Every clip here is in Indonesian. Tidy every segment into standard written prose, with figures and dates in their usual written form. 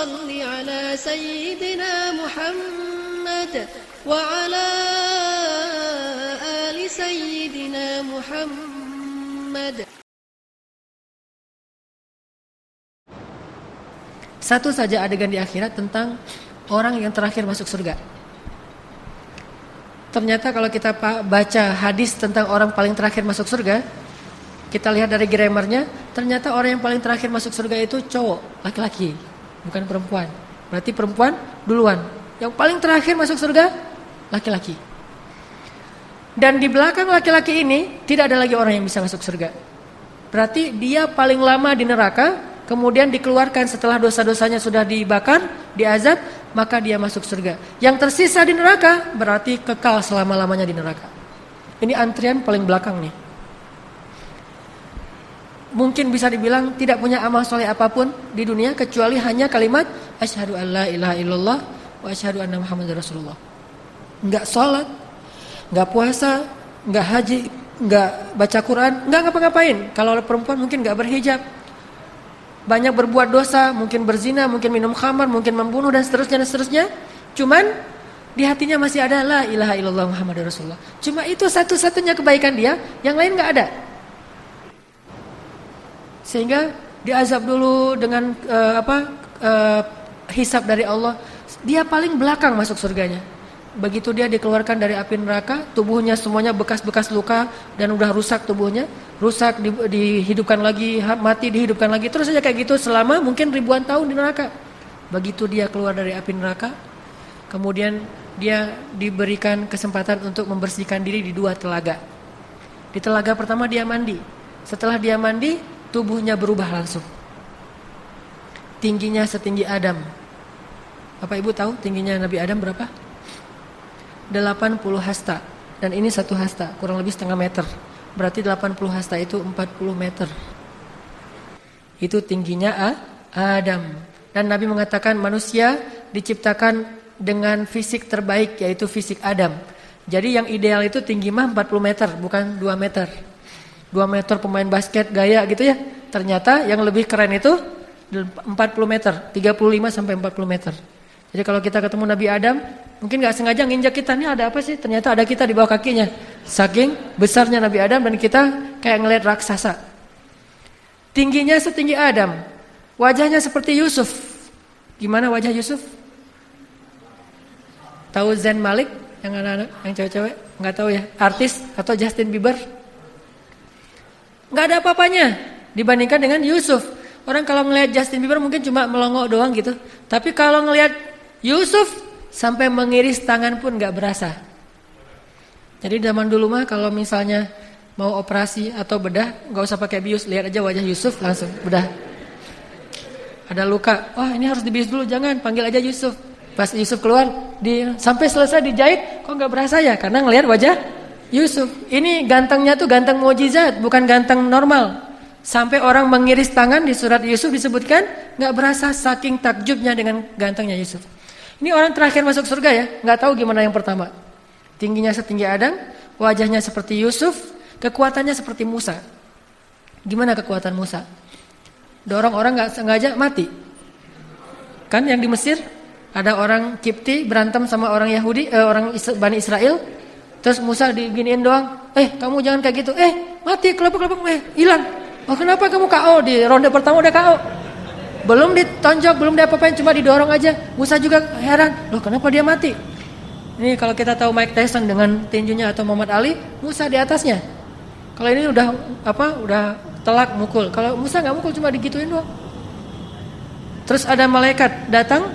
صل على سيدنا محمد وعلى آل سيدنا محمد. Satu saja adegan di akhirat tentang orang yang terakhir masuk surga. Ternyata kalau kita baca hadis tentang orang paling terakhir masuk surga, kita lihat dari grammarnya, ternyata orang yang paling terakhir masuk surga itu cowok, laki-laki, bukan perempuan. Berarti perempuan duluan. Yang paling terakhir masuk surga, laki-laki. Dan di belakang laki-laki ini, tidak ada lagi orang yang bisa masuk surga. Berarti dia paling lama di neraka, kemudian dikeluarkan setelah dosa-dosanya sudah dibakar, diazab, maka dia masuk surga. Yang tersisa di neraka berarti kekal selama-lamanya di neraka. Ini antrian paling belakang nih. Mungkin bisa dibilang tidak punya amal soleh apapun di dunia kecuali hanya kalimat asyhadu alla ilaha illallah wa asyhadu anna muhammadar rasulullah. Enggak sholat, enggak puasa, enggak haji, enggak baca Quran, enggak ngapa-ngapain. Kalau perempuan mungkin enggak berhijab. Banyak berbuat dosa, mungkin berzina, mungkin minum khamar, mungkin membunuh dan seterusnya. Cuman di hatinya masih ada la ilaha illallah muhammadur rasulullah. Cuma itu satu-satunya kebaikan dia, yang lain enggak ada. Sehingga diazab dulu dengan hisab dari Allah. Dia paling belakang masuk surganya. Begitu dia dikeluarkan dari api neraka, tubuhnya semuanya bekas-bekas luka dan udah rusak tubuhnya, rusak dihidupkan lagi, mati dihidupkan lagi, terus saja kayak gitu selama mungkin ribuan tahun di neraka. Begitu dia keluar dari api neraka, kemudian dia diberikan kesempatan untuk membersihkan diri di 2 telaga. Di telaga pertama dia mandi. Setelah dia mandi, tubuhnya berubah langsung. Tingginya setinggi Adam. Bapak Ibu tahu tingginya Nabi Adam berapa? 80 hasta. Dan ini 1 hasta, kurang lebih setengah meter. Berarti 80 hasta itu 40 meter. Itu tingginya Adam. Dan Nabi mengatakan manusia diciptakan dengan fisik terbaik, yaitu fisik Adam. Jadi yang ideal itu tinggi mah 40 meter, bukan 2 meter. 2 meter pemain basket gaya gitu ya. Ternyata yang lebih keren itu 40 meter, 35 sampai 40 meter. Jadi kalau kita ketemu Nabi Adam, mungkin gak sengaja nginjak kita, nih ada apa sih? Ternyata ada kita di bawah kakinya. Saking besarnya Nabi Adam dan kita kayak ngelihat raksasa. Tingginya setinggi Adam. Wajahnya seperti Yusuf. Gimana wajah Yusuf? Tahu Zayn Malik? Yang anak-anak, yang cewek-cewek? Gak tahu ya? Artis atau Justin Bieber? Gak ada apa-apanya dibandingkan dengan Yusuf. Orang kalau ngelihat Justin Bieber mungkin cuma melongo doang gitu. Tapi kalau ngelihat Yusuf sampai mengiris tangan pun gak berasa. Jadi zaman dulu mah kalau misalnya mau operasi atau bedah, gak usah pakai bius, lihat aja wajah Yusuf langsung bedah. Ada luka, wah ini harus dibius dulu, jangan, panggil aja Yusuf. Pas Yusuf keluar, sampai selesai dijahit, kok gak berasa ya? Karena ngelihat wajah Yusuf. Ini gantengnya tuh ganteng mukjizat, bukan ganteng normal. Sampai orang mengiris tangan di surat Yusuf disebutkan gak berasa saking takjubnya dengan gantengnya Yusuf. Ini orang terakhir masuk surga ya, gak tahu gimana yang pertama. Tingginya setinggi Adam, wajahnya seperti Yusuf, kekuatannya seperti Musa. Gimana kekuatan Musa? Dorong orang gak sengaja mati. Kan yang di Mesir ada orang Kipti berantem sama orang Yahudi, orang Bani Israel. Terus Musa diginiin doang, kamu jangan kayak gitu, mati kelompok-kelompok, hilang. Oh kenapa kamu KO? Di ronde pertama udah KO. Belum ditonjok, belum diapa-apain, cuma didorong aja. Musa juga heran, loh kenapa dia mati? Ini kalau kita tahu Mike Tyson dengan tinjunya atau Muhammad Ali, Musa di atasnya. Kalau ini udah telak mukul. Kalau Musa nggak mukul, cuma digituin doang. Terus ada malaikat datang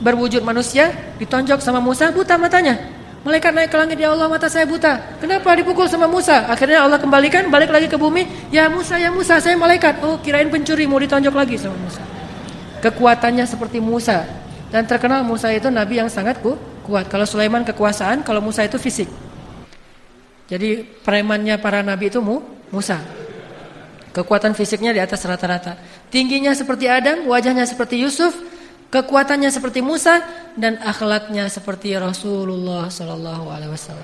berwujud manusia, ditonjok sama Musa, buta matanya. Malaikat naik ke langit, ya Allah mata saya buta. Kenapa dipukul sama Musa? Akhirnya Allah kembalikan, balik lagi ke bumi. Ya Musa, saya malaikat. Oh kirain pencuri, mau ditonjok lagi sama Musa. Kekuatannya seperti Musa. Dan terkenal Musa itu nabi yang sangat kuat. Kalau Sulaiman kekuasaan, kalau Musa itu fisik. Jadi premannya para nabi itu Musa. Kekuatan fisiknya di atas rata-rata. Tingginya seperti Adam, wajahnya seperti Yusuf, kekuatannya seperti Musa, dan akhlaknya seperti Rasulullah SAW.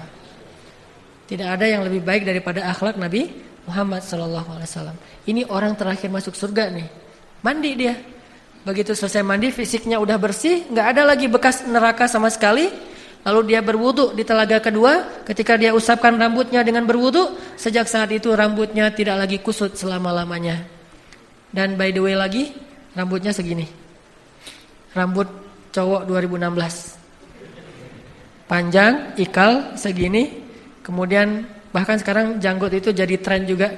Tidak ada yang lebih baik daripada akhlak Nabi Muhammad SAW. Ini orang terakhir masuk surga nih. Mandi dia. Begitu selesai mandi, fisiknya udah bersih, nggak ada lagi bekas neraka sama sekali. Lalu dia berwudu di telaga kedua. Ketika dia usapkan rambutnya dengan berwudu, sejak saat itu rambutnya tidak lagi kusut selama-lamanya. Dan by the way lagi, rambutnya segini. Rambut cowok 2016. Panjang, ikal segini. Kemudian bahkan sekarang janggut itu jadi tren juga.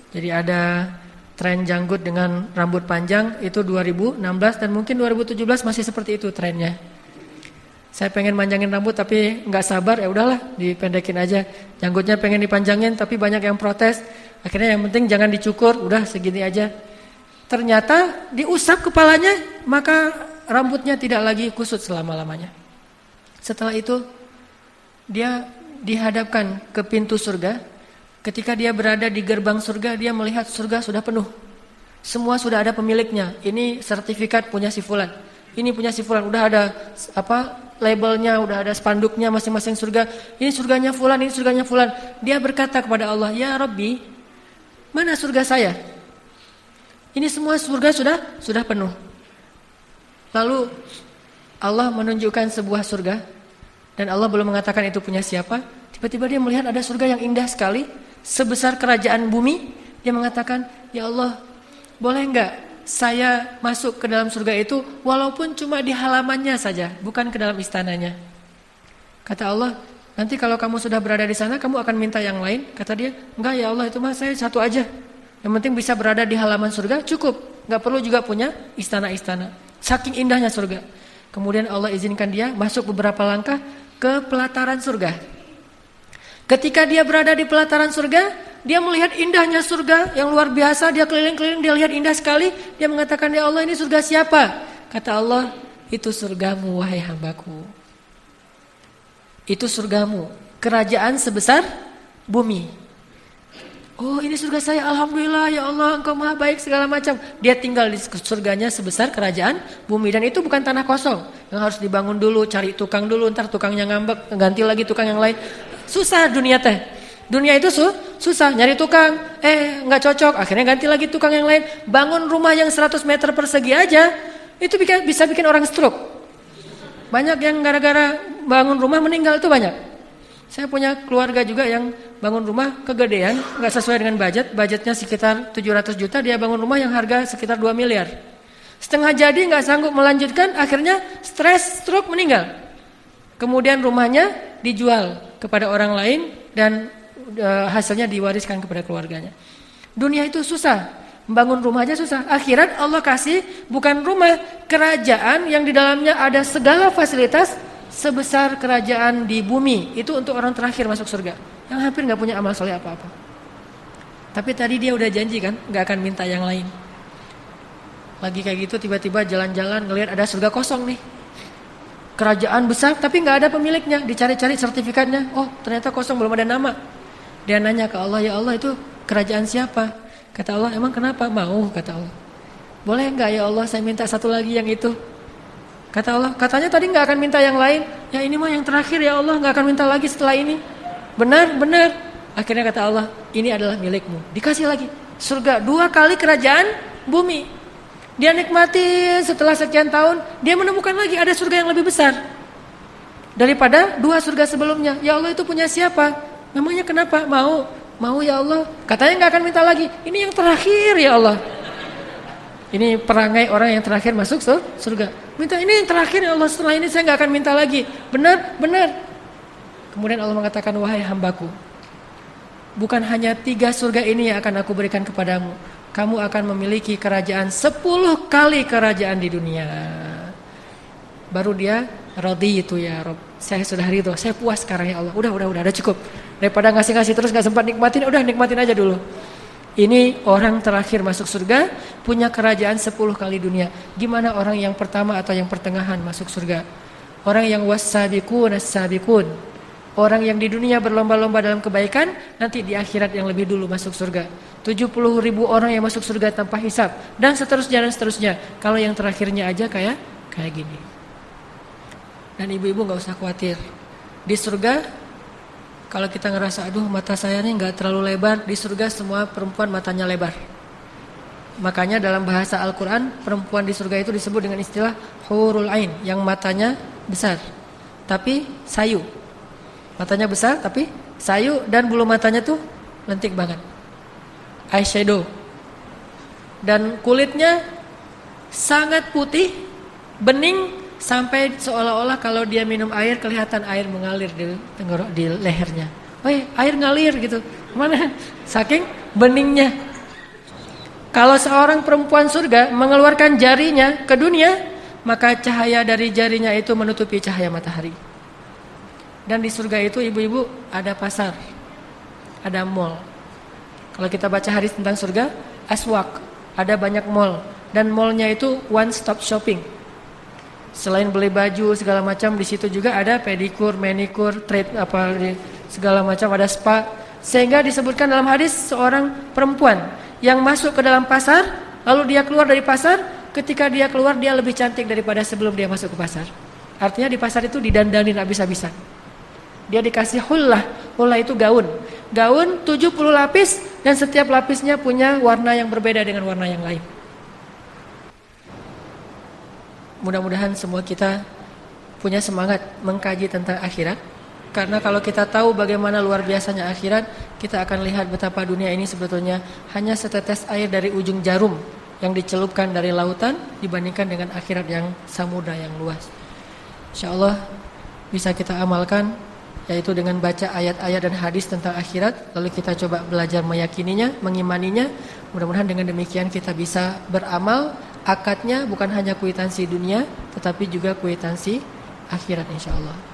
Jadi ada tren janggut dengan rambut panjang itu 2016 dan mungkin 2017 masih seperti itu trennya. Saya pengen manjangin rambut tapi nggak sabar, ya udahlah dipendekin aja. Janggutnya pengen dipanjangin tapi banyak yang protes. Akhirnya yang penting jangan dicukur, udah segini aja. Ternyata diusap kepalanya maka rambutnya tidak lagi kusut selama-lamanya. Setelah itu dia dihadapkan ke pintu surga. Ketika dia berada di gerbang surga, dia melihat surga sudah penuh. Semua sudah ada pemiliknya. Ini sertifikat punya si fulan. Ini punya si fulan. Udah ada labelnya, udah ada spanduknya masing-masing surga. Ini surganya fulan, ini surganya fulan. Dia berkata kepada Allah, "Ya Rabbi, mana surga saya? Ini semua surga sudah penuh." Lalu Allah menunjukkan sebuah surga dan Allah belum mengatakan itu punya siapa. Tiba-tiba dia melihat ada surga yang indah sekali, sebesar kerajaan bumi. Dia mengatakan, "Ya Allah, boleh enggak saya masuk ke dalam surga itu walaupun cuma di halamannya saja, bukan ke dalam istananya?" Kata Allah, "Nanti kalau kamu sudah berada di sana, kamu akan minta yang lain?" Kata dia, "Enggak ya Allah, itu mah saya satu aja. Yang penting bisa berada di halaman surga cukup, enggak perlu juga punya istana-istana." Saking indahnya surga. Kemudian Allah izinkan dia masuk beberapa langkah ke pelataran surga. Ketika dia berada di pelataran surga, dia melihat indahnya surga yang luar biasa. Dia keliling-keliling, dia lihat indah sekali. Dia mengatakan, "Ya Allah, ini surga siapa?" Kata Allah, "Itu surgamu wahai hambaku. Itu surgamu, kerajaan sebesar bumi." "Oh, ini surga saya, alhamdulillah ya Allah, engkau maha baik segala macam." Dia tinggal di surganya sebesar kerajaan bumi. Dan itu bukan tanah kosong yang harus dibangun dulu, cari tukang dulu, ntar tukangnya ngambek, ganti lagi tukang yang lain. Susah dunia teh. Dunia itu susah, nyari tukang, nggak cocok, akhirnya ganti lagi tukang yang lain. Bangun rumah yang 100 meter persegi aja, itu bisa bikin orang stroke. Banyak yang gara-gara bangun rumah meninggal itu banyak. Saya punya keluarga juga yang bangun rumah kegedean, nggak sesuai dengan budgetnya sekitar 700 juta, dia bangun rumah yang harga sekitar 2 miliar. Setengah jadi nggak sanggup melanjutkan, akhirnya stres, stroke, meninggal. Kemudian rumahnya dijual kepada orang lain dan hasilnya diwariskan kepada keluarganya. Dunia itu susah, membangun rumah aja susah. Akhirat Allah kasih bukan rumah, kerajaan yang di dalamnya ada segala fasilitas sebesar kerajaan di bumi. Itu untuk orang terakhir masuk surga, yang hampir gak punya amal soleh apa-apa. Tapi tadi dia udah janji kan, gak akan minta yang lain. Lagi kayak gitu tiba-tiba jalan-jalan ngelihat ada surga kosong nih. Kerajaan besar tapi gak ada pemiliknya. Dicari-cari sertifikatnya, oh ternyata kosong, belum ada nama. Dia nanya ke Allah, "Ya Allah, itu kerajaan siapa?" Kata Allah, "Emang kenapa?" "Mau," kata Allah. "Boleh gak ya Allah, saya minta satu lagi yang itu?" Kata Allah, "Katanya tadi gak akan minta yang lain." "Ya ini mah yang terakhir ya Allah, gak akan minta lagi setelah ini." Benar. Akhirnya kata Allah, "Ini adalah milikmu." Dikasih lagi surga 2 kali kerajaan bumi. Dia nikmati, setelah sekian tahun dia menemukan lagi ada surga yang lebih besar daripada 2 surga sebelumnya. "Ya Allah, itu punya siapa?" "Memangnya kenapa?" Mau ya Allah. Katanya gak akan minta lagi. "Ini yang terakhir ya Allah." Ini perangai orang yang terakhir masuk surga. Minta ini yang terakhir ya Allah, setelah ini saya gak akan minta lagi. Benar. Kemudian Allah mengatakan, "Wahai hambaku, bukan hanya 3 surga ini yang akan aku berikan kepadamu. Kamu akan memiliki kerajaan 10 kali kerajaan di dunia." Baru dia radhi itu, "Ya Rob, saya sudah ridho, saya puas sekarang ya Allah. Udah cukup. Daripada ngasih terus gak sempat nikmatin, udah nikmatin aja dulu." Ini orang terakhir masuk surga, punya kerajaan 10 kali dunia. Gimana orang yang pertama atau yang pertengahan masuk surga? Orang yang was-sabiqun as-sabiqun. Orang yang di dunia berlomba-lomba dalam kebaikan, nanti di akhirat yang lebih dulu masuk surga. 70.000 orang yang masuk surga tanpa hisab, dan seterusnya. Kalau yang terakhirnya aja kayak gini. Dan ibu-ibu gak usah khawatir. Di surga, kalau kita ngerasa, aduh mata saya nih gak terlalu lebar, di surga semua perempuan matanya lebar. Makanya dalam bahasa Al-Quran, perempuan di surga itu disebut dengan istilah hurul ain, yang matanya besar tapi sayu. Matanya besar tapi sayu, dan bulu matanya tuh lentik banget, eyeshadow. Dan kulitnya sangat putih, bening, sampai seolah-olah kalau dia minum air kelihatan air mengalir di lehernya. Air ngalir gitu. Mana? Saking beningnya. Kalau seorang perempuan surga mengeluarkan jarinya ke dunia, maka cahaya dari jarinya itu menutupi cahaya matahari. Dan di surga itu ibu-ibu ada pasar, ada mall. Kalau kita baca hadis tentang surga, aswaq, ada banyak mall. Dan mallnya itu one stop shopping. Selain beli baju segala macam, di situ juga ada pedikur, manikur, trade segala macam, ada spa. Sehingga disebutkan dalam hadis seorang perempuan yang masuk ke dalam pasar, lalu dia keluar dari pasar, ketika dia keluar dia lebih cantik daripada sebelum dia masuk ke pasar. Artinya di pasar itu didandanin habis-habisan. Dia dikasih hullah. Hullah itu gaun. Gaun 70 lapis dan setiap lapisnya punya warna yang berbeda dengan warna yang lain. Mudah-mudahan semua kita punya semangat mengkaji tentang akhirat. Karena kalau kita tahu bagaimana luar biasanya akhirat, kita akan lihat betapa dunia ini sebetulnya hanya setetes air dari ujung jarum yang dicelupkan dari lautan dibandingkan dengan akhirat yang samudra yang luas. InsyaAllah bisa kita amalkan, yaitu dengan baca ayat-ayat dan hadis tentang akhirat, lalu kita coba belajar meyakininya, mengimaninya. Mudah-mudahan dengan demikian kita bisa beramal. Akadnya bukan hanya kuitansi dunia, tetapi juga kuitansi akhirat insyaallah.